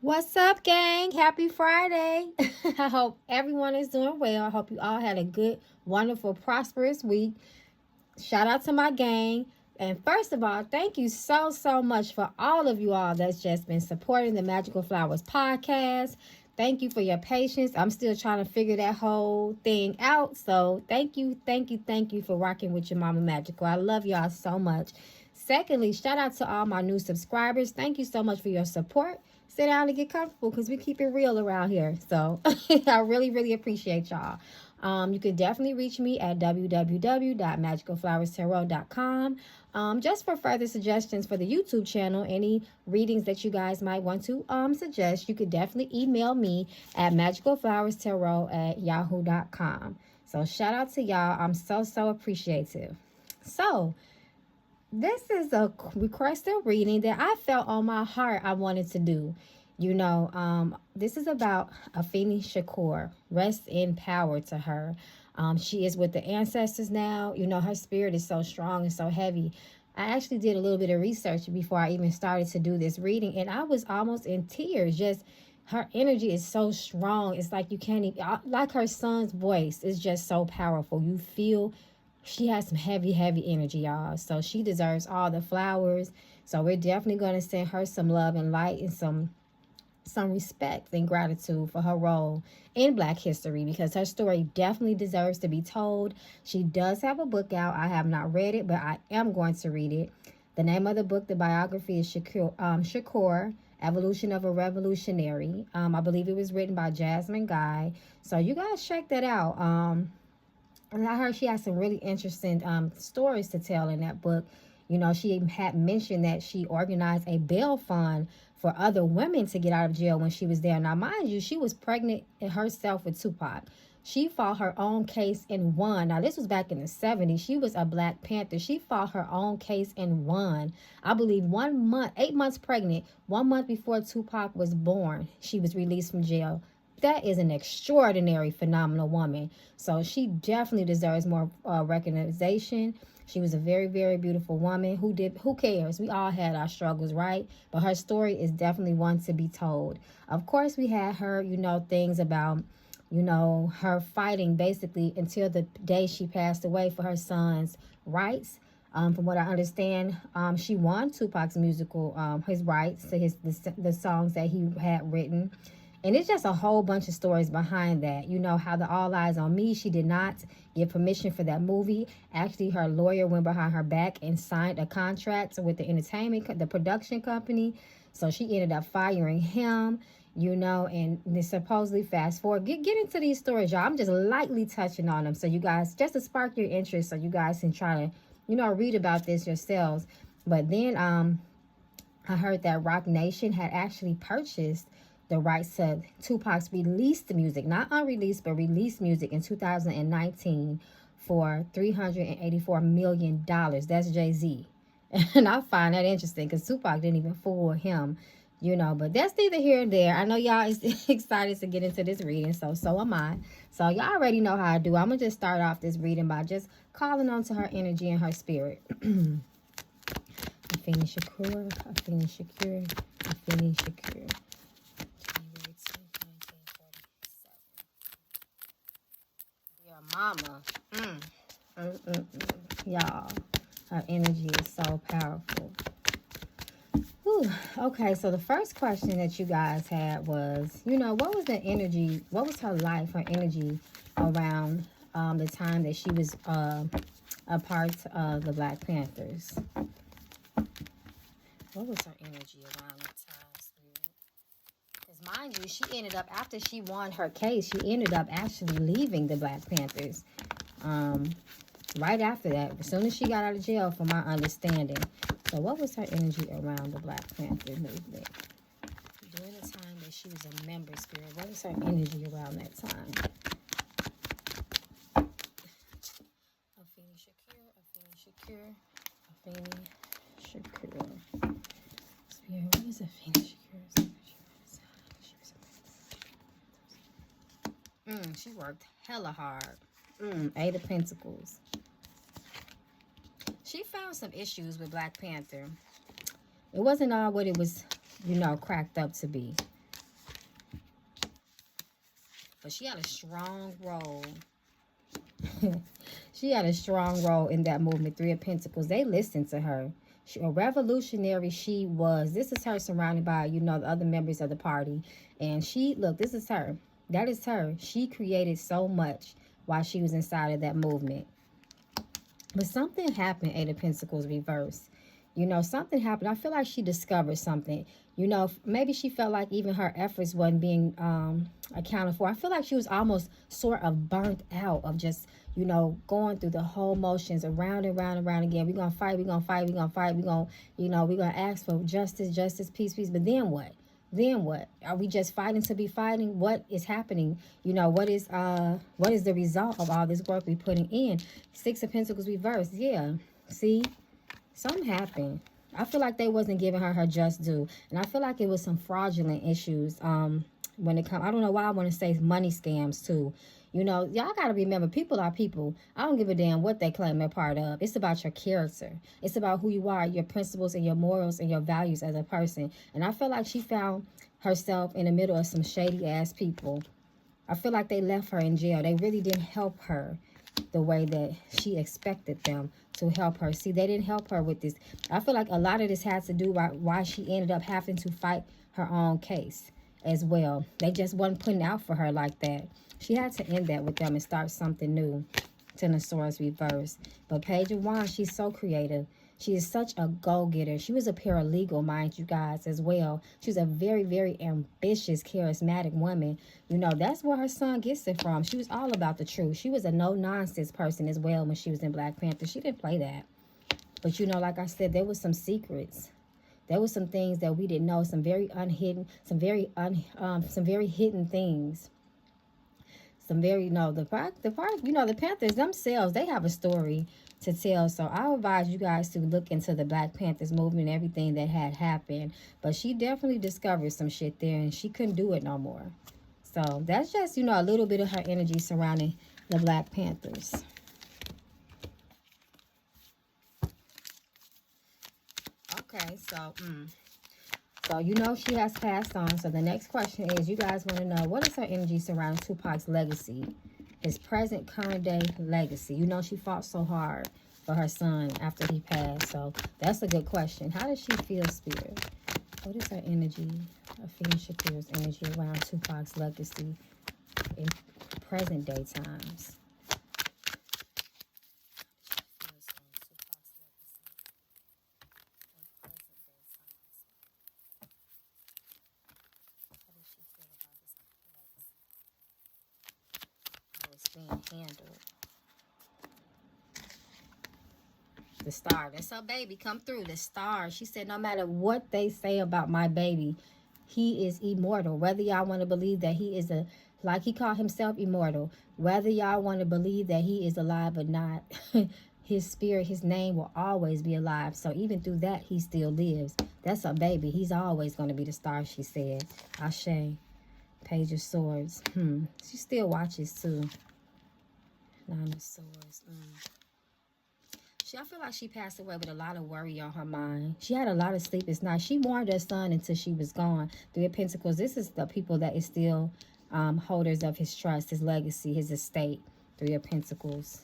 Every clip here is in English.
What's up, gang? Happy Friday. I hope everyone is doing well. I hope you all had a good, wonderful, prosperous week. Shout out to my gang. And first of all, thank you so much for all of you all that's just been supporting the Magical Flowers podcast. Thank you for your patience. I'm still trying to figure that whole thing out. So thank you for rocking with your mama Magical. I love y'all so much. Secondly, shout out to all my new subscribers. Thank you so much for your support. Sit down and get comfortable because we keep it real around here. So I really appreciate y'all. You can definitely reach me at www.magicalflowerstarot.com. Just for further suggestions for the YouTube channel, any readings that you guys might want to suggest, you could definitely email me at magicalflowerstarot@yahoo.com. So shout out to y'all. I'm so appreciative. So this is a requested reading that I felt on my heart I wanted to do. This is about Afeni Shakur. Rest in power to her. She is with the ancestors now. Her spirit is so strong and so heavy. I actually did a little bit of research before I even started to do this reading, and I was almost in tears. Just her energy is so strong. It's like you can't even, like her son's voice is just so powerful. You feel she has some heavy energy, y'all. So she deserves all the flowers. So we're definitely going to send her some love and light and some respect and gratitude for her role in Black history, because her story definitely deserves to be told. She does have a book out. I have not read it, but I am going to read it. The name of the book, the biography, is Shakur, Evolution of a Revolutionary. I believe it was written by Jasmine Guy. So you guys check that out. And I heard she has some really interesting stories to tell in that book. She had mentioned that she organized a bail fund for other women to get out of jail when she was there. Now, mind you, she was pregnant herself with Tupac. She fought her own case and won. Now, this was back in the 70s. She was a Black Panther. She fought her own case and won. I believe 1 month, 8 months pregnant, 1 month before Tupac was born, she was released from jail. That is an extraordinary, phenomenal woman. So she definitely deserves more recognition. She was a very beautiful woman. Who cares? We all had our struggles, right? But her story is definitely one to be told. Of course, we had her, things about, her fighting basically until the day she passed away for her son's rights. From what I understand, she won Tupac's musical, his rights to the songs that he had written. And it's just a whole bunch of stories behind that. How the All Eyes on Me, she did not give permission for that movie. Actually, her lawyer went behind her back and signed a contract with the production company. So she ended up firing him, and then supposedly fast forward. Get into these stories, y'all. I'm just lightly touching on them. So you guys, just to spark your interest so you guys can try to, read about this yourselves. But then I heard that Rock Nation had actually purchased the rights to Tupac's released music, not unreleased, but released music in 2019 for $384 million. That's Jay-Z. And I find that interesting because Tupac didn't even fool him, but that's neither here nor there. I know y'all is excited to get into this reading, so am I. So y'all already know how I do. I'm going to just start off this reading by just calling on to her energy and her spirit. Afeni Shakur, Afeni Shakur, Afeni Shakur. Mama, y'all, her energy is so powerful. Whew. Okay, so the first question that you guys had was, what was the energy, what was her life, her energy around the time that she was a part of the Black Panthers? What was her energy around that time, Spirit? Because mind you, she ended up, after she won her case, she ended up actually leaving the Black Panthers. Right after that, as soon as she got out of jail, from my understanding. So what was her energy around the Black Panther movement? During the time that she was a member, Spirit, what was her energy around that time? Afeni Shakur, Afeni Shakur, Afeni Shakur. Spirit, what is Afeni Shakur's energy around this time? She worked hella hard. 8 of Pentacles. She found some issues with Black Panther. It wasn't all what it was, cracked up to be. But she had a strong role. She had a strong role in that movement. Three of Pentacles. They listened to her. A revolutionary she was. This is her surrounded by, you know, the other members of the party. And she, look, this is her. That is her. She created so much while she was inside of that movement. But something happened, Eight of Pentacles reversed. You know, something happened. I feel like she discovered something. You know, maybe she felt like even her efforts wasn't being accounted for. I feel like she was almost sort of burnt out of just, you know, going through the whole motions around and around and around again. We're going to fight, we're going to fight, we're going to fight. We're going to, you know, we're going to ask for justice, justice, peace, peace. But then what? Then what? Are we just fighting to be fighting? What is happening? You know, what is the result of all this work we're putting in? Six of Pentacles reversed. Yeah. See? Something happened. I feel like they wasn't giving her just due. And I feel like it was some fraudulent issues when it comes. I don't know why I want to say money scams too. You know, y'all got to remember, people are people. I don't give a damn what they claim they're part of. It's about your character. It's about who you are, your principles and your morals and your values as a person. And I feel like she found herself in the middle of some shady ass people. I feel like they left her in jail. They really didn't help her the way that she expected them to help her. See, they didn't help her with this. I feel like a lot of this has to do with why she ended up having to fight her own case as well. They just wasn't putting out for her like that. She had to end that with them and start something new. Ten of Swords reversed. But Page of Wands, she's so creative. She is such a go-getter. She was a paralegal, mind you guys, as well. She was a very, very ambitious, charismatic woman. You know, that's where her son gets it from. She was all about the truth. She was a no-nonsense person as well when she was in Black Panther. She didn't play that. But, you know, like I said, there was some secrets. There was some things that we didn't know, some very unhidden, some very hidden things. Some very, the Panthers themselves, they have a story to tell. So I advise you guys to look into the Black Panthers movement and everything that had happened. But she definitely discovered some shit there, and she couldn't do it no more. So that's just, a little bit of her energy surrounding the Black Panthers. Okay, so, So, she has passed on. So, the next question is, you guys want to know, what is her energy surrounding Tupac's legacy? His present, current day legacy. She fought so hard for her son after he passed. So, that's a good question. How does she feel, Spirit? What is her energy? Afeni Shakur's energy around Tupac's legacy in present day times. Being handled. The Star, that's her baby, come through. The Star, she said, no matter what they say about my baby, he is immortal. Whether y'all want to believe that he is like he called himself immortal, whether y'all want to believe that he is alive or not, his spirit, his name will always be alive. So even through that, he still lives. That's her baby. He's always going to be the Star, she said. Ashe. Page of Swords. She still watches too. Nine of Swords. I feel like she passed away with a lot of worry on her mind. She had a lot of sleepless nights. She mourned her son until she was gone. Three of Pentacles. This is the people that is still holders of his trust, his legacy, his estate. Three of Pentacles.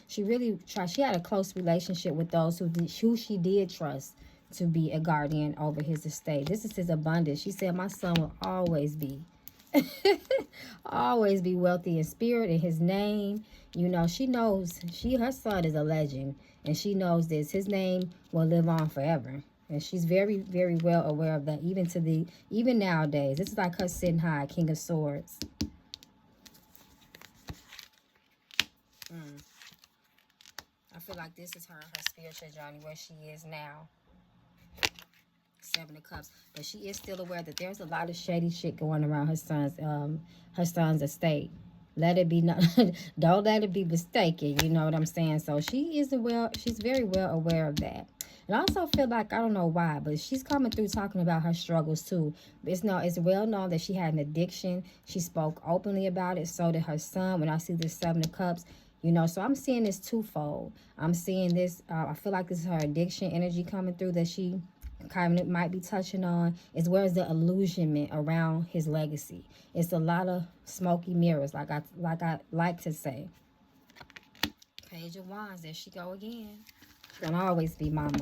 She really tried. She had a close relationship with those who she did trust to be a guardian over his estate. This is his abundance. She said, my son will always be always be wealthy in spirit, in his name. She knows her son is a legend, and she knows this. His name will live on forever, and she's very, very well aware of that. Even nowadays, this is like her sitting high, King of Swords. I feel like this is her spiritual journey, where she is now. Seven of Cups, but she is still aware that there's a lot of shady shit going around her son's estate. Let it be not, don't let it be mistaken. You know what I'm saying? So she's very well aware of that. And I also feel like, I don't know why, but she's coming through talking about her struggles too. It's well known that she had an addiction. She spoke openly about it. So did her son. When I see this Seven of Cups, so I'm seeing this twofold. I'm seeing this. I feel like this is her addiction energy coming through, that she kind of might be touching on is where's the illusionment around his legacy. It's a lot of smoky mirrors, like I like to say. Page of Wands, there she go again. She's gonna always be mama.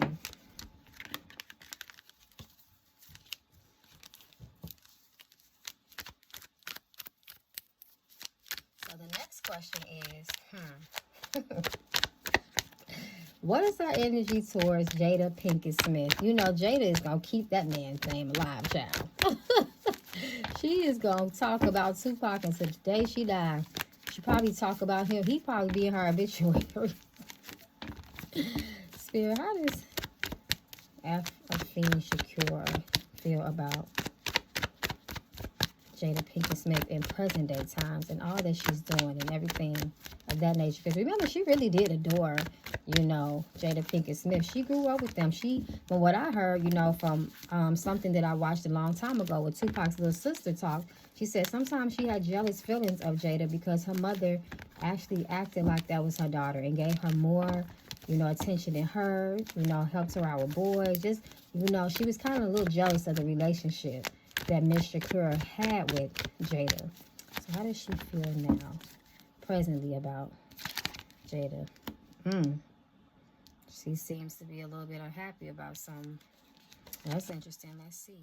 So the next question is, what is our energy towards Jada Pinkett Smith? You know, Jada is going to keep that man's name alive, child. She is going to talk about Tupac until the day she dies. She probably talk about him. He probably be in her obituary. Spirit, how does Afeni Shakur feel about Jada Pinkett Smith in present day times and all that she's doing and everything of that nature? Because remember, she really did adore, you know, Jada Pinkett Smith. She grew up with them. From what I heard, you know, from something that I watched a long time ago with Tupac's little sister talk, she said sometimes she had jealous feelings of Jada because her mother actually acted like that was her daughter and gave her more, you know, attention than her, you know, helped her out with boys. Just, you know, she was kind of a little jealous of the relationship that Miss Shakur had with Jada. So how does she feel now, presently, about Jada? She seems to be a little bit unhappy about something. That's interesting. Let's see.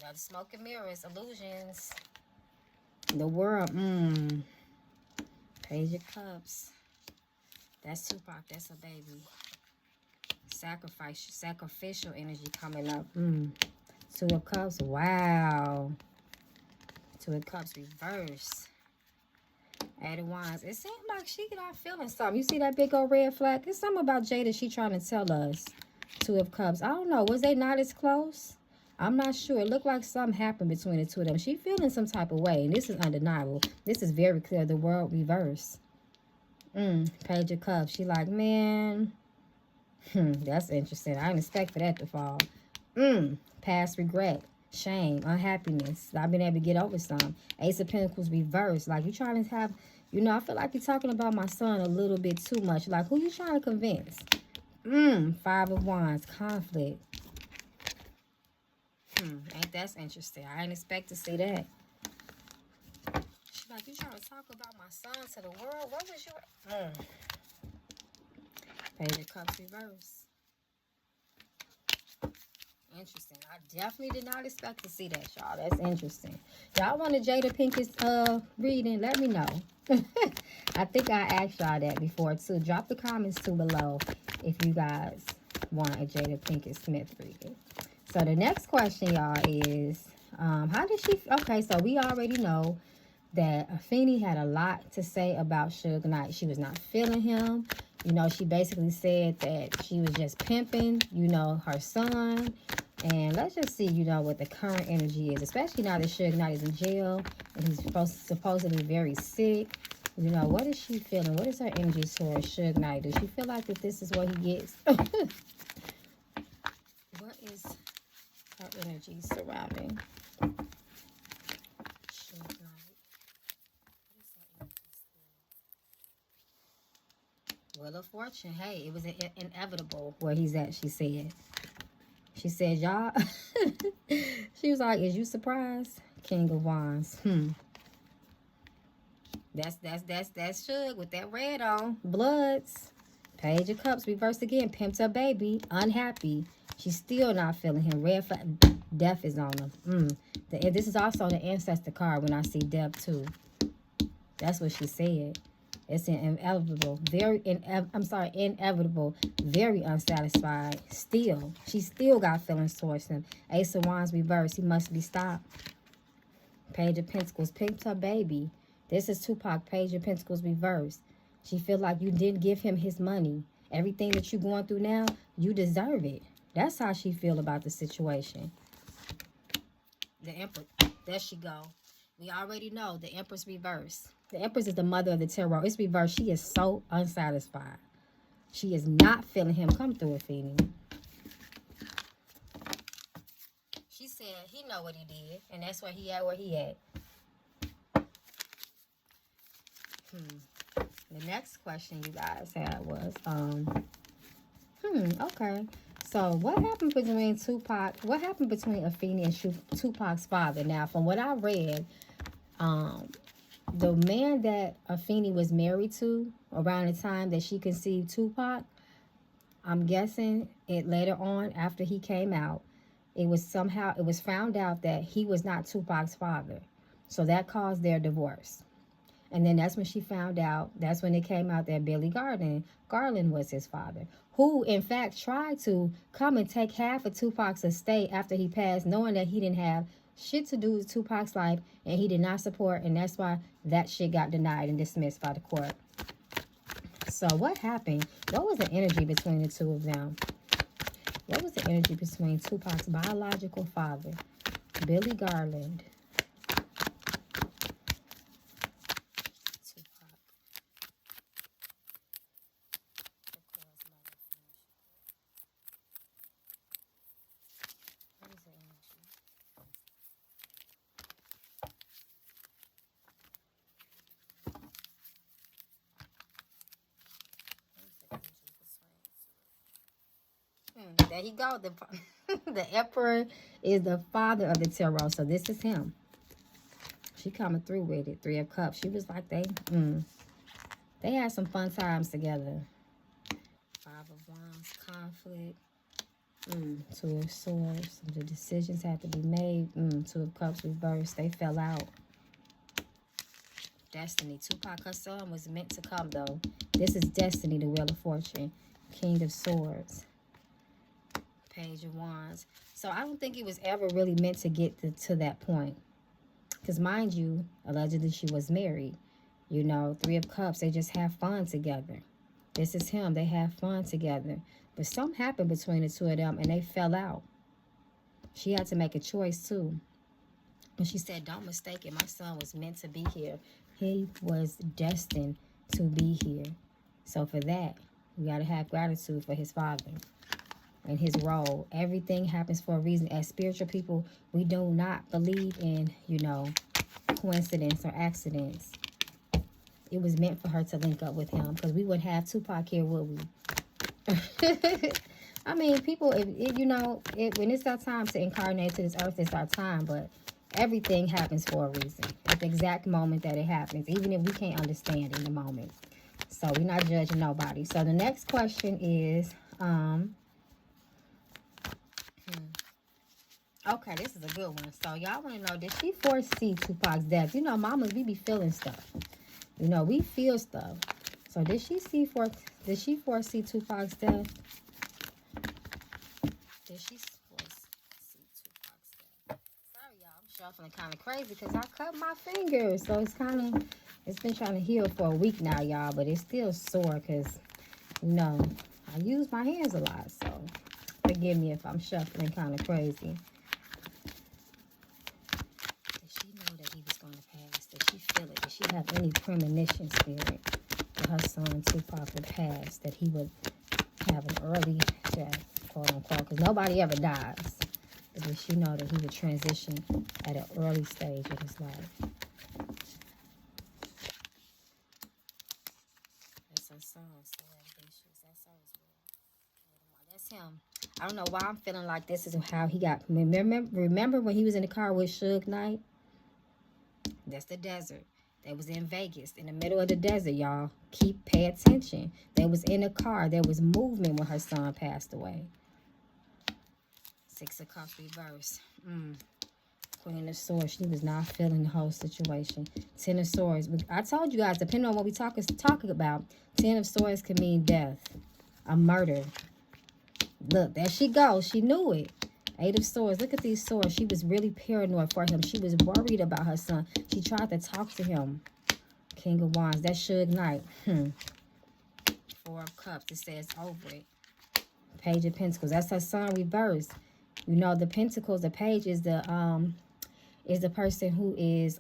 Now the smoke and mirrors, illusions. The world. Page of Cups. That's Tupac. That's a baby. Sacrificial energy coming up. Two of Cups. Wow. Two of Cups reverse. Eight of Wands. It seems like she not feeling something. You see that big old red flag? There's something about Jada she trying to tell us. Two of Cups. I don't know. Was they not as close? I'm not sure. It looked like something happened between the two of them. She feeling some type of way. And this is undeniable. This is very clear. The world reverse. Page of Cups. She like, man. That's interesting. I didn't expect for that to fall. Past regret. Shame, unhappiness. I've been able to get over some. Ace of Pentacles reversed. Like you trying to have, you know, I feel like you're talking about my son a little bit too much. Like who you trying to convince? Five of Wands, conflict. Ain't that's interesting. I didn't expect to see that. She's like, you trying to talk about my son to the world? What was your Page of Cups reverse. Interesting. I definitely did not expect to see that, y'all. That's interesting. Y'all want a Jada Pinkett's reading? Let me know. I think I asked y'all that before, too. Drop the comments, too, below if you guys want a Jada Pinkett Smith reading. So the next question, y'all, is how did she... Okay, so we already know that Afeni had a lot to say about Suge Knight. She was not feeling him. You know, she basically said that she was just pimping, you know, her son. And let's just see, you know, what the current energy is, especially now that Suge Knight is in jail and he's supposedly very sick. You know, what is she feeling? What is her energy towards Suge Knight? Does she feel like that this is what he gets? What is her energy surrounding Suge Knight? Wheel of Fortune. Hey, it was inevitable where he's at, she said. She said, y'all. She was like, is you surprised? King of Wands. That's Suge with that red on. Bloods. Page of Cups reversed again. Pimped up baby. Unhappy. She's still not feeling him. Red flag. Death is on him. This is also the ancestor card when I see death too. That's what she said. It's inevitable, inevitable, very unsatisfied. Still, she still got feelings towards him. Ace of Wands reversed. He must be stopped. Page of Pentacles, picked her baby. This is Tupac. Page of Pentacles reversed. She feel like you didn't give him his money. Everything that you're going through now, you deserve it. That's how she feel about the situation. The Empress, there she go. We already know the Empress reversed. The Empress is the mother of the tarot. It's reversed. She is so unsatisfied. She is not feeling him. Come through it, Afeni. She said he know what he did, and that's why he at where he at. The next question you guys had was, okay. So what happened between Tupac? What happened between Afeni and Tupac's father? Now, from what I read, um, the man that Afeni was married to around the time that she conceived Tupac, I'm guessing it later on after he came out, it was found out that he was not Tupac's father. So that caused their divorce. And then that's when she found out, that's when it came out that Billy Garland was his father, who in fact tried to come and take half of Tupac's estate after he passed, knowing that he didn't have shit to do with Tupac's life and he did not support, and that's why that shit got denied and dismissed by the court. So what happened? What was the energy between the two of them? What was the energy between Tupac's biological father, Billy Garland, there you go. The emperor is the father of the tarot, so this is him. She coming through with it. 3 of Cups. She was like they had some fun times together. 5 of Wands, conflict. 2 of Swords. The decisions had to be made. 2 of Cups reversed. They fell out. Destiny. Tupac, her son, was meant to come though. This is destiny, the Wheel of Fortune. King of Swords. Page of Wands. So I don't think it was ever really meant to get to that point. Because mind you, allegedly she was married. You know, 3 of Cups, they just have fun together. This is him. They have fun together. But something happened between the two of them and they fell out. She had to make a choice too. And she said, don't mistake it. My son was meant to be here. He was destined to be here. So for that, we got to have gratitude for his father and his role. Everything happens for a reason. As spiritual people, we do not believe in, you know, coincidence or accidents. It was meant for her to link up with him, because we wouldn't have Tupac here, would we? I mean, people, you know, when it's our time to incarnate to this earth, it's our time, but everything happens for a reason. At the exact moment that it happens, even if we can't understand in the moment. So we're not judging nobody. So the next question is, okay, this is a good one. So y'all want to know, did she foresee Tupac's death? You know, mamas, we be feeling stuff. You know, we feel stuff. So did she foresee Tupac's death? Did she foresee Tupac's death? Sorry, y'all, I'm shuffling kind of crazy because I cut my fingers. So it's been trying to heal for a week now, y'all, but it's still sore because, you know, I use my hands a lot. So forgive me if I'm shuffling kind of crazy. Did she have any premonition, spirit, that her son Tupac would pass, that he would have an early death, quote unquote, because nobody ever dies. But did she know that he would transition at an early stage of his life? That's her son, so that's him. I don't know why I'm feeling like this is how he got. Remember when he was in the car with Suge Knight? That's the desert. They was in Vegas, in the middle of the desert, y'all. Pay attention. They was in a car. There was movement when her son passed away. 6 of Cups reverse. Queen of Swords. She was not feeling the whole situation. 10 of Swords. I told you guys, depending on what we talking about, 10 of Swords can mean death, a murder. Look, there she goes. She knew it. 8 of Swords. Look at these swords. She was really paranoid for him. She was worried about her son. She tried to talk to him. King of Wands. That's Suge Knight. 4 of Cups. It says over it. Page of Pentacles. That's her son reversed. You know, the Pentacles, the page is the person who is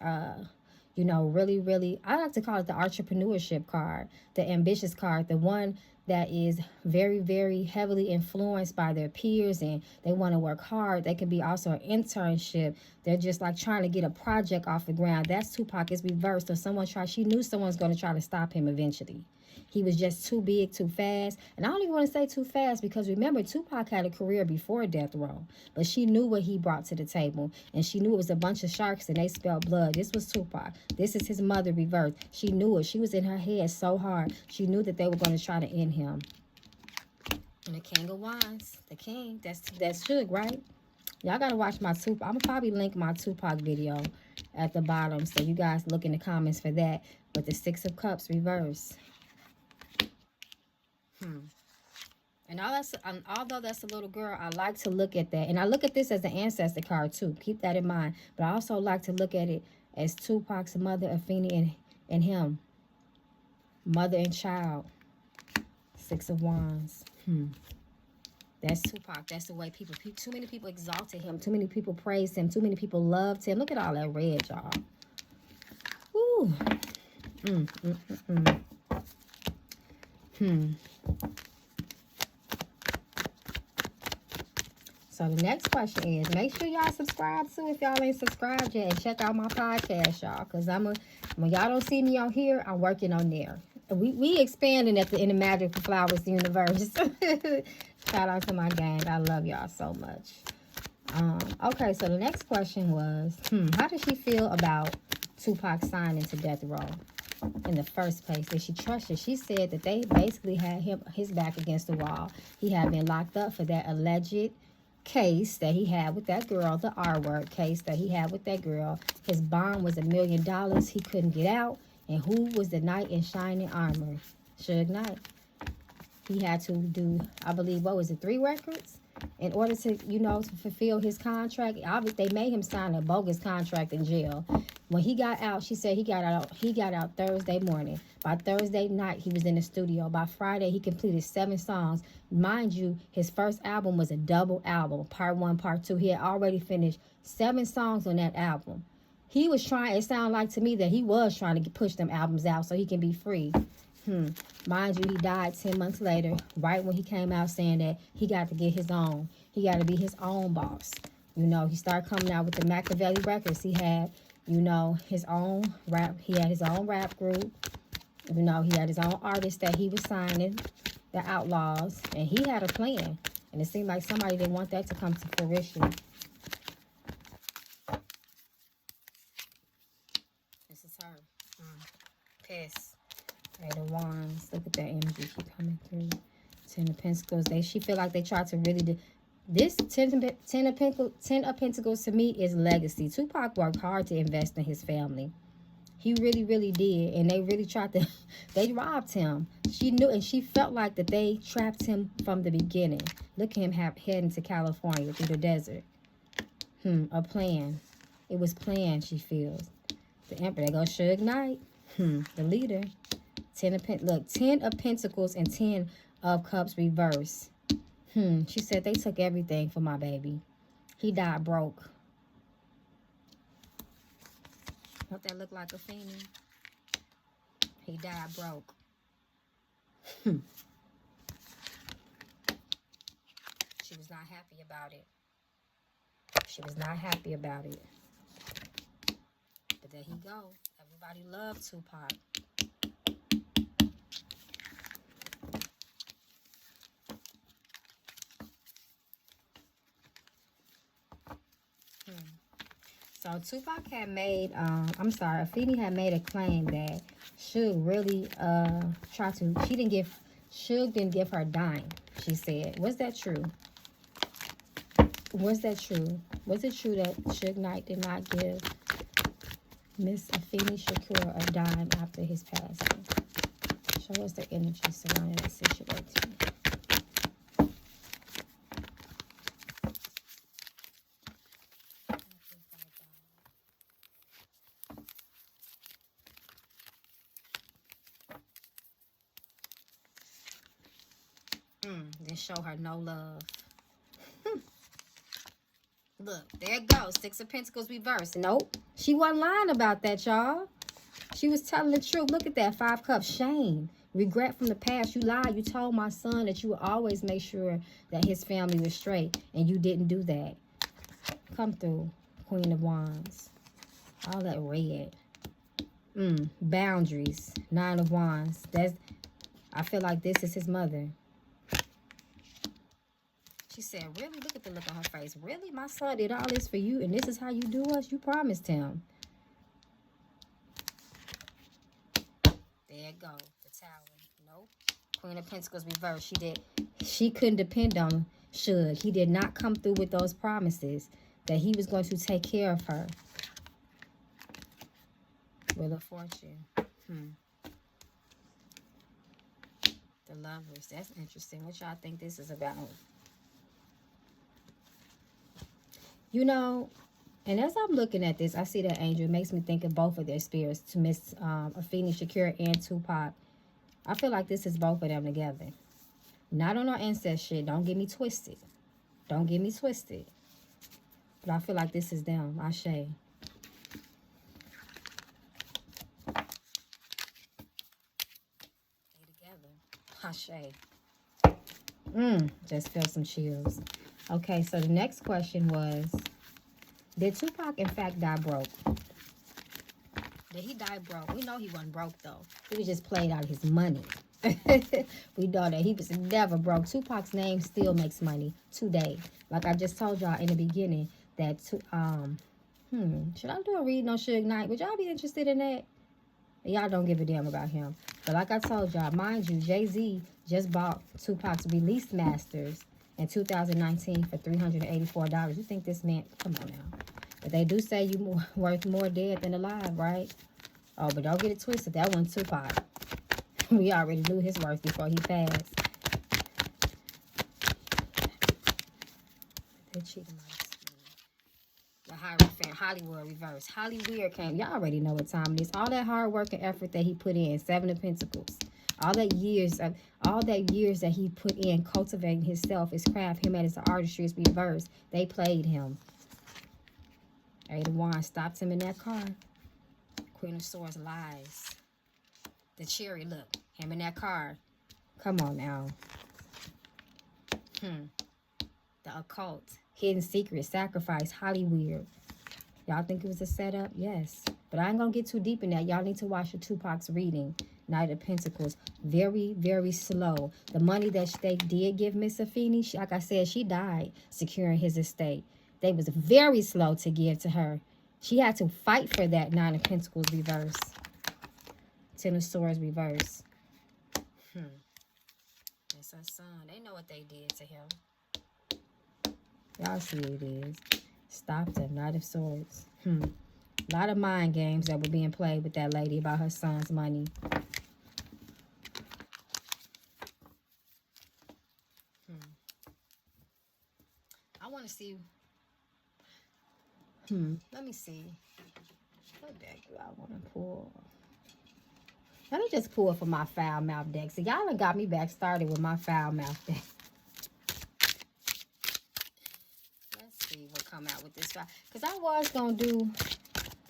you know, really, I like to call it the entrepreneurship card, the ambitious card, the one that is very, very heavily influenced by their peers and they want to work hard. They can be also an internship. They're just like trying to get a project off the ground. That's Tupac. Is reversed. So she knew someone's going to try to stop him eventually. He was just too big, too fast. And I don't even want to say too fast because remember, Tupac had a career before death row. But she knew what he brought to the table. And she knew it was a bunch of sharks and they spelled blood. This was Tupac. This is his mother reversed. She knew it. She was in her head so hard. She knew that they were going to try to end him. And the King of Wands. The King. That's Suge, right? Y'all got to watch my Tupac. I'm going to probably link my Tupac video at the bottom. So you guys look in the comments for that. But the Six of Cups reverse. And although that's a little girl, I like to look at that. And I look at this as an ancestor card too. Keep that in mind. But I also like to look at it as Tupac's mother, Afeni, and him. Mother and child. Six of Wands. That's Tupac. That's the way people, too many people exalted him. Too many people praised him. Too many people loved him. Look at all that red, y'all. Ooh. So the next question is, make sure y'all subscribe too if y'all ain't subscribed yet. And check out my podcast, y'all. Because when y'all don't see me on here, I'm working on there. We expanding in the Magical Flowers universe. Shout out to my gang. I love y'all so much. Okay, so the next question was, how did she feel about Tupac signing to death row in the first place? Did she trust it? She said that they basically had his back against the wall. He had been locked up for that alleged case that he had with that girl, the R-word case that he had with that girl. His bond was $1 million. He couldn't get out. And who was the knight in shining armor? Suge Knight. He had to do, I believe, 3 records in order to, to fulfill his contract. They made him sign a bogus contract in jail. When he got out, she said he got out Thursday morning. By Thursday night, he was in the studio. By Friday, he completed 7 songs. Mind you, his first album was a double album, part 1, part 2. He had already finished 7 songs on that album. He was trying, it sounded like to me that he was trying to push them albums out so he can be free. Mind you, he died 10 months later, right when he came out saying that he got to get his own. He got to be his own boss. He started coming out with the Machiavelli records. He had, his own rap. He had his own rap group. He had his own artists that he was signing, the Outlaws. And he had a plan. And it seemed like somebody didn't want that to come to fruition. This is her. Pissed. Eight of Wands. Look at that energy keep coming through. 10 of Pentacles. She feel like they tried to really this 10 of Pentacles to me is legacy. Tupac worked hard to invest in his family. He really, really did. And they really tried to, they robbed him. She knew, and she felt like that they trapped him from the beginning. Look at him heading to California through the desert. A plan. It was planned, she feels. The Emperor. There goes Suge Knight. The leader. 10 of Pentacles and 10 of Cups reverse. She said they took everything for my baby. He died broke. Don't that look like Afeni? He died broke. She was not happy about it. She was not happy about it. But there he go. Everybody loved Tupac. So Tupac had made, Afeni had made a claim that Suge really tried to, Suge didn't give her a dime, she said. Was that true? Was that true? Was it true that Suge Knight did not give Miss Afeni Shakur a dime after his passing? Show us the energy surrounding that situation. Then show her no love. Look, there it goes. 6 of Pentacles reversed. Nope. She wasn't lying about that, y'all. She was telling the truth. Look at that. 5 Cups. Shame. Regret from the past. You lied. You told my son that you would always make sure that his family was straight. And you didn't do that. Come through. Queen of Wands. All that red. Boundaries. 9 of Wands. I feel like this is his mother. She said, really? Look at the look on her face. Really? My son did all this for you, and this is how you do us? You promised him. There it go. The tower. Nope. Queen of Pentacles reversed. She couldn't depend on Suge. He did not come through with those promises that he was going to take care of her. Wheel of Fortune. The Lovers. That's interesting. What y'all think this is about? You know, and as I'm looking at this, I see that angel. It makes me think of both of their spirits, to Miss Afeni Shakur and Tupac. I feel like this is both of them together. Not on our ancestor shit. Don't get me twisted. Don't get me twisted. But I feel like this is them. Ashe. They together. Ashe. Just felt some chills. Okay, so the next question was, did Tupac in fact die broke? Did he die broke? We know he wasn't broke, though. He was just played out his money. We know that he was never broke. Tupac's name still makes money today. Like I just told y'all in the beginning that, should I do a reading on Suge Knight? Would y'all be interested in that? Y'all don't give a damn about him. But like I told y'all, mind you, Jay-Z just bought Tupac's release masters in 2019 for $384. You think this man, come on now. But they do say you worth more dead than alive, right? Oh, but don't get it twisted. That wasn't Tupac. We already knew his worth before he passed. They cheated my the Hierophant, Hollywood reverse. Hollywood came. Y'all already know what time it is. All that hard work and effort that he put in. 7 of Pentacles. All that years that he put in cultivating himself, his craft, him as an artistry is reversed. They played him. 8 of Wands stopped him in that car. Queen of Swords lies. The Cherry, look. Him in that car. Come on now. The Occult. Hidden Secret. Sacrifice. Hollywood. Y'all think it was a setup? Yes. But I ain't going to get too deep in that. Y'all need to watch the Tupac's reading. Knight of Pentacles. Very, very slow. The money that they did give Miss Afeni, like I said, she died securing his estate. They was very slow to give to her. She had to fight for that 9 of Pentacles reverse. 10 of Swords reverse. It's her son. They know what they did to him. Y'all see what it is. Stopped him. Knight of Swords. A lot of mind games that were being played with that lady about her son's money. I want to see. Let me see. What deck do I want to pull? Let me just pull for my foul mouth deck. So y'all done got me back started with my foul mouth deck. Let's see what come out with this foul. Because I was going to do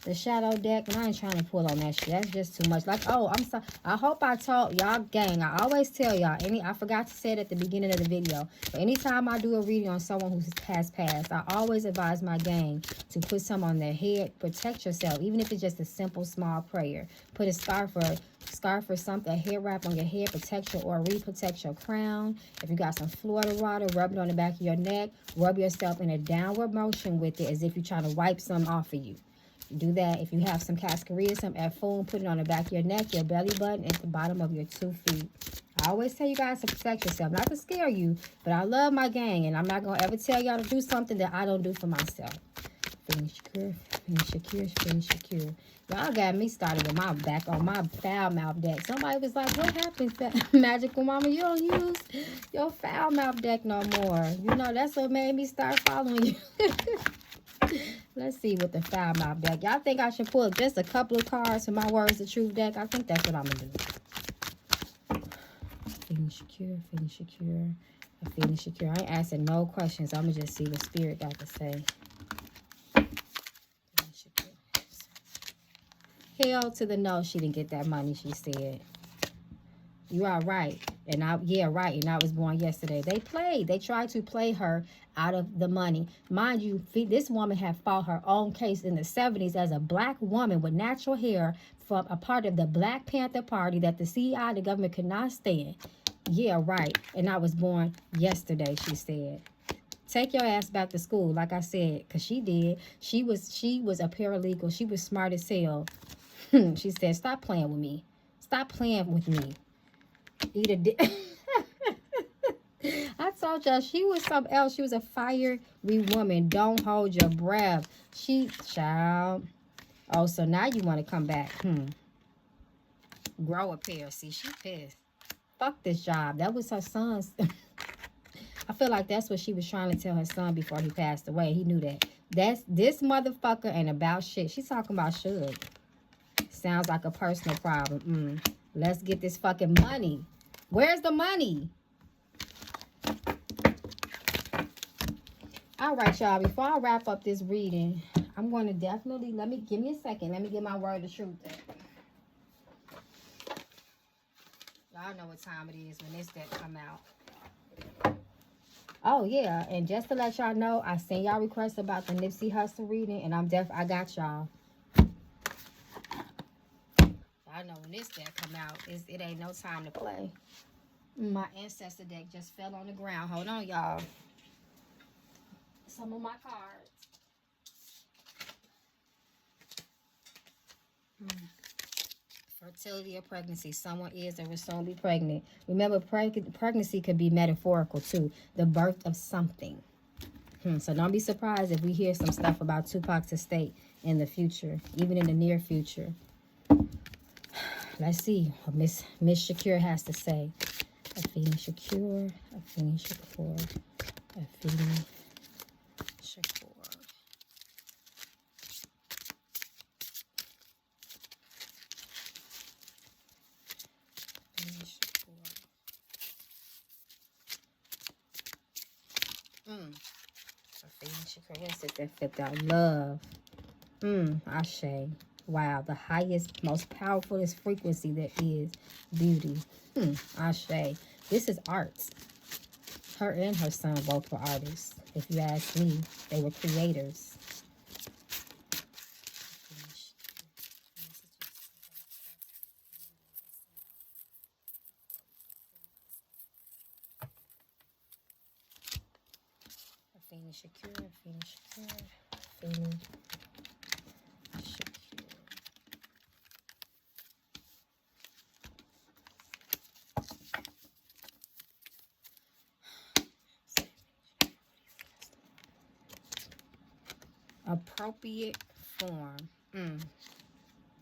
the shadow deck, and I ain't trying to pull on that shit. That's just too much. Like, oh, I'm sorry. I hope I told y'all, gang. I always tell y'all. I forgot to say it at the beginning of the video. But anytime I do a reading on someone who has passed, I always advise my gang to put some on their head. Protect yourself, even if it's just a simple, small prayer. Put a scarf or something, a hair wrap on your head. Protect your aura, protect your crown. If you got some Florida water, rub it on the back of your neck. Rub yourself in a downward motion with it, as if you're trying to wipe some off of you. Do that. If you have some cascarilla, some Afone, put it on the back of your neck, your belly button, at the bottom of your 2 feet. I always tell you guys to protect yourself. Not to scare you, but I love my gang, and I'm not going to ever tell y'all to do something that I don't do for myself. Afeni Shakur, Afeni Shakur. Y'all got me started with my back on my foul mouth deck. Somebody was like, what happens, Magical Mama? You don't use your foul mouth deck no more. You know, that's what made me start following you. Let's see what the foul mouth deck. Y'all think I should pull just a couple of cards for my Words of Truth deck? I think that's what I'm going to do. Afeni Shakur, Afeni Shakur, Afeni Shakur. I ain't asking no questions. I'm going to just see what Spirit got to say. Hell to the no, she didn't get that money, she said. You are right. And yeah, right. And I was born yesterday. They tried to play her out of the money. Mind you, this woman had fought her own case in the 70s as a black woman with natural hair from a part of the Black Panther Party that the CI, the government, could not stand. Yeah, right. And I was born yesterday, she said. Take your ass back to school, like I said, because she did. She was a paralegal. She was smart as hell. She said, stop playing with me. Stop playing with me. Eat a dick. I told y'all she was something else. She was a fiery woman. Don't hold your breath. Child. Oh, so now you want to come back. Grow a pair. See, she pissed. Fuck this job. That was her son's. I feel like that's what she was trying to tell her son before he passed away. He knew that. This motherfucker ain't about shit. She's talking about Suge. Sounds like a personal problem. Let's get this fucking money. Where's the money? All right, y'all. Before I wrap up this reading, I'm going to definitely, give me a second. Let me get my word of truth. Y'all know what time it is when this deck come out. Oh, yeah. And just to let y'all know, I sent y'all requests about the Nipsey Hussle reading, and I got y'all. I know when this deck come out, it ain't no time to play. My ancestor deck just fell on the ground. Hold on, y'all. Some of my cards. Fertility or pregnancy. Someone is or will soon be pregnant. Remember, pregnancy could be metaphorical too. The birth of something. So don't be surprised if we hear some stuff about Tupac's estate in the future, even in the near future. Let's see what Miss Shakur has to say. Afeni Shakur. Afeni Shakur. Afeni Shakur. Yes, it's that fifth out. Love. Ashe. Wow. The highest, most powerfulest frequency there is. Beauty. Ashe. This is art. Her and her son both were artists. If you ask me, they were creators. Afeni Shakur, Afeni Shakur, Afeni Shakur. Appropriate form.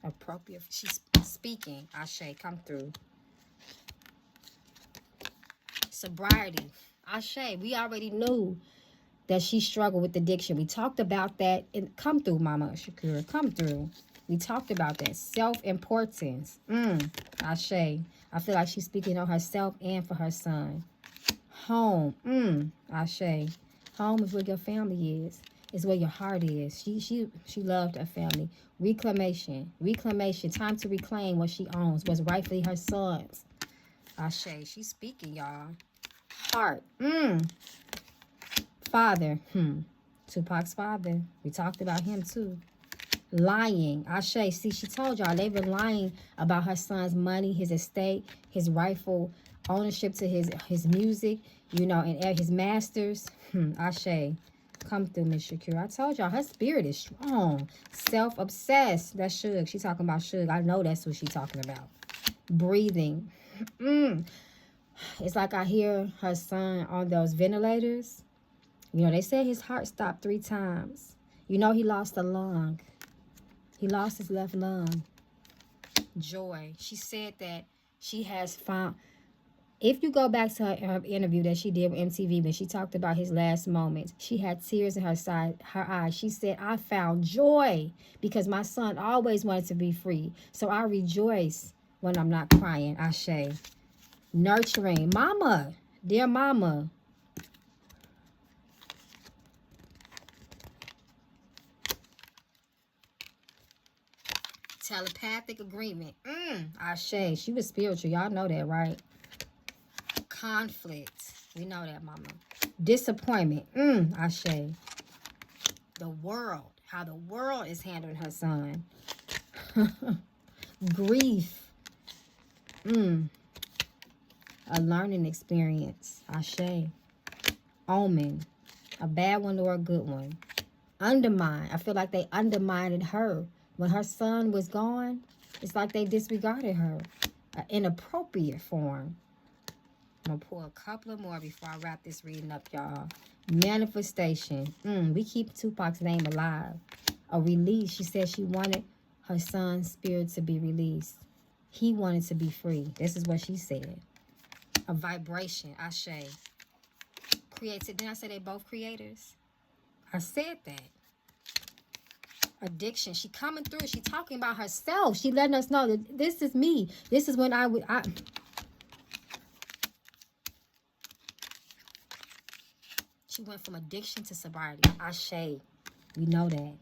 Appropriate. She's speaking. Ashe, come through. Sobriety. Ashe, we already knew that she struggled with addiction. We talked about that. And come through, Mama Shakur. Come through. We talked about that. Self-importance. Ashe. I feel like she's speaking on herself and for her son. Home. Ashe. Home is where your family is. Is where your heart is. She loved her family. Reclamation. Time to reclaim what she owns. What's rightfully her son's. Ashe. She's speaking, y'all. Heart. Father. Tupac's father. We talked about him too. Lying. Ashe. See, she told y'all they were lying about her son's money, his estate, his rightful ownership to his music, and his masters. Ashe. Come through, Miss Shakur. I told y'all her spirit is strong. Self-obsessed. That's Suge. She talking about Suge. I know that's what she's talking about. Breathing. It's like I hear her son on those ventilators. They said his heart stopped 3 times. He lost a lung. He lost his left lung. Joy. She said that she has found... If you go back to her interview that she did with MTV when she talked about his last moments, she had tears in her eyes. She said, I found joy because my son always wanted to be free. So I rejoice when I'm not crying. Ashe. Nurturing. Mama. Dear mama. Telepathic agreement. Ashe. She was spiritual. Y'all know that, right? Conflict. We know that, mama. Disappointment. Ashe. The world. How the world is handling her son. Grief. A learning experience. Ashe. Omen. A bad one or a good one. Undermine. I feel like they undermined her. When her son was gone, it's like they disregarded her. An inappropriate form. I'm going to pull a couple of more before I wrap this reading up, y'all. Manifestation. We keep Tupac's name alive. A release. She said she wanted her son's spirit to be released. He wanted to be free. This is what she said. A vibration. Ashe. Created. Didn't I say they both creators? I said that. Addiction. She coming through. She talking about herself. She letting us know that this is me. This is when I would... She went from addiction to sobriety. Ashe. We know that.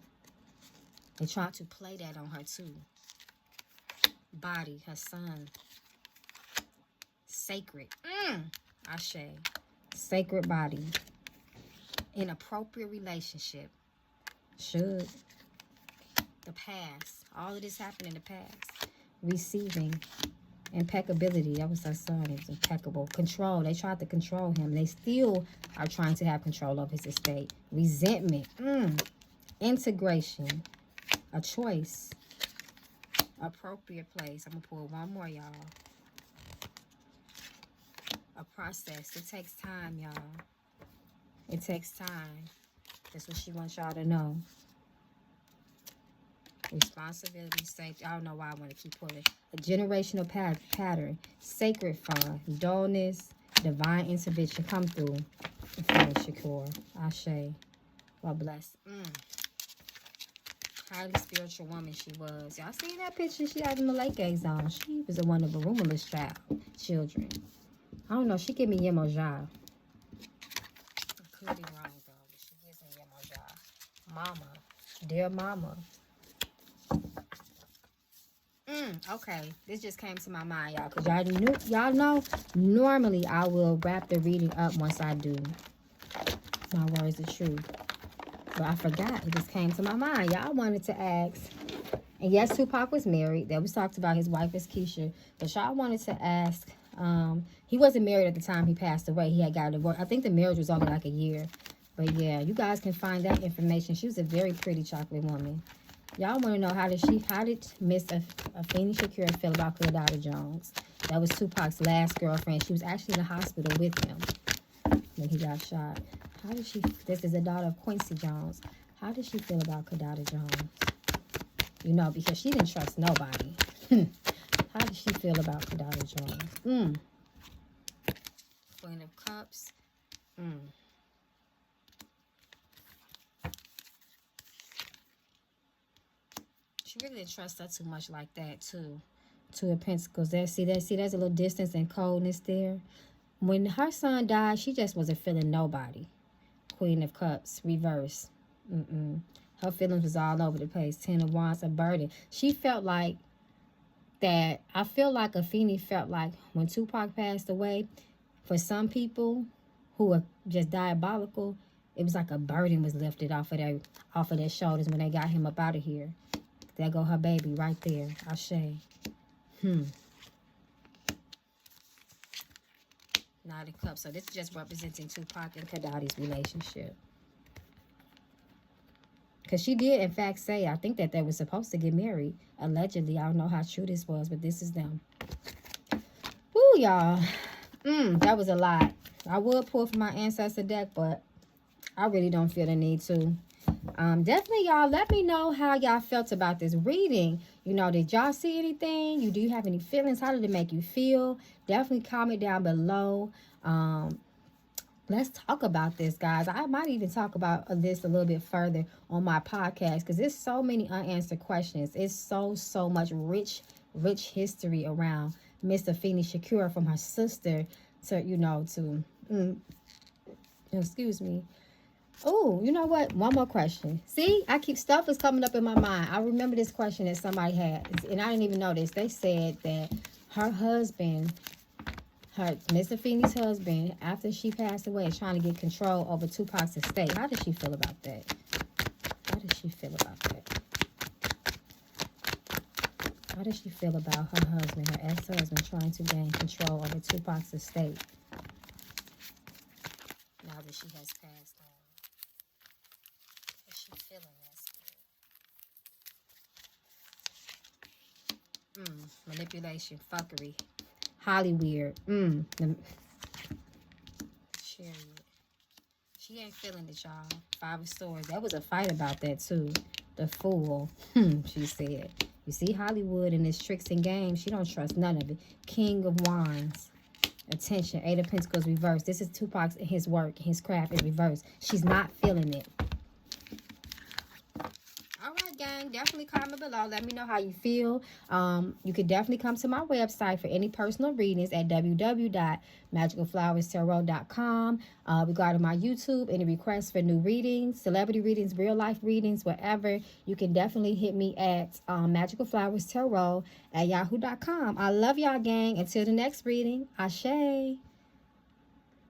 They tried to play that on her too. Body. Her son. Sacred. Ashe. Sacred body. Inappropriate relationship. Should. The past. All of this happened in the past. Receiving. Impeccability. That was her son. It was impeccable. Control. They tried to control him. They still are trying to have control of his estate. Resentment. Integration. A choice. Appropriate place. I'm going to pull one more, y'all. A process. It takes time, y'all. It takes time. That's what she wants y'all to know. Responsibility, safety. I don't know why I want to keep pulling. A generational pattern. Sacred fun. Dullness. Divine intervention. Come through. Afeni Shakur. Ashe. God bless. Highly spiritual woman she was. Y'all seen that picture she had in the lake zone? She was one of a rumorless children. I don't know. She give me Yemoja. I could be wrong though, but she gives me Yemoja. Mama. Dear mama. Okay, this just came to my mind, y'all, because y'all know normally I will wrap the reading up once I do. My words are true. But I forgot. It just came to my mind. Y'all wanted to ask. And yes, Tupac was married. That was talked about. His wife is Keisha. But y'all wanted to ask. He wasn't married at the time he passed away. He had got divorced. I think the marriage was only like a year. But yeah, you guys can find that information. She was a very pretty chocolate woman. Y'all want to know how did Miss Afeni Shakur feel about Kidada Jones? That was Tupac's last girlfriend. She was actually in the hospital with him when he got shot. How did she? This is the daughter of Quincy Jones. How did she feel about Kidada Jones? You know, because she didn't trust nobody. How did she feel about Kidada Jones? Queen of Cups. She really didn't trust her too much like that, too. Two of Pentacles. There's a little distance and coldness there. When her son died, she just wasn't feeling nobody. Queen of Cups, reverse. Her feelings was all over the place. Ten of Wands, a burden. She felt like that. I feel like Afeni felt like when Tupac passed away, for some people who were just diabolical, it was like a burden was lifted off of their shoulders when they got him up out of here. There go her baby right there. Ashe. Nine of Cups. So this is just representing Tupac and Kidada's relationship. Because she did, in fact, say, I think that they were supposed to get married. Allegedly. I don't know how true this was, but this is them. Woo, y'all. That was a lot. I would pull from my ancestor deck, but I really don't feel the need to. Definitely, y'all, let me know how y'all felt about this reading. You know, did y'all see anything? Do you have any feelings? How did it make you feel? Definitely comment down below. Let's talk about this, guys. I might even talk about this a little bit further on my podcast because there's so many unanswered questions. It's so much rich history around Miss Afeni Shakur, from her sister to, excuse me. Oh, you know what? One more question. See, stuff is coming up in my mind. I remember this question that somebody had, and I didn't even know this. They said that her husband Miss Afeni's husband, after she passed away, is trying to get control over Tupac's estate. How does she feel about that? How does she feel about that? How does she feel about her husband, her ex-husband, trying to gain control over Tupac's estate now that she has passed on? Is she feeling that spirit? Manipulation, fuckery, Hollywood. Chariot. She ain't feeling it, y'all. 5 of Swords. That was a fight about that, too. The Fool. She said. You see Hollywood and its tricks and games. She don't trust none of it. King of Wands. Attention. 8 of Pentacles reversed. This is Tupac's and his work, his craft in reverse. She's not feeling it. All right, gang. Definitely comment below. Let me know how you feel. You can definitely come to my website for any personal readings at www.magicalflowerstarot.com. Regarding my YouTube, any requests for new readings, celebrity readings, real life readings, whatever, you can definitely hit me at magicalflowerstarot@yahoo.com. I love y'all, gang. Until the next reading, Ashe.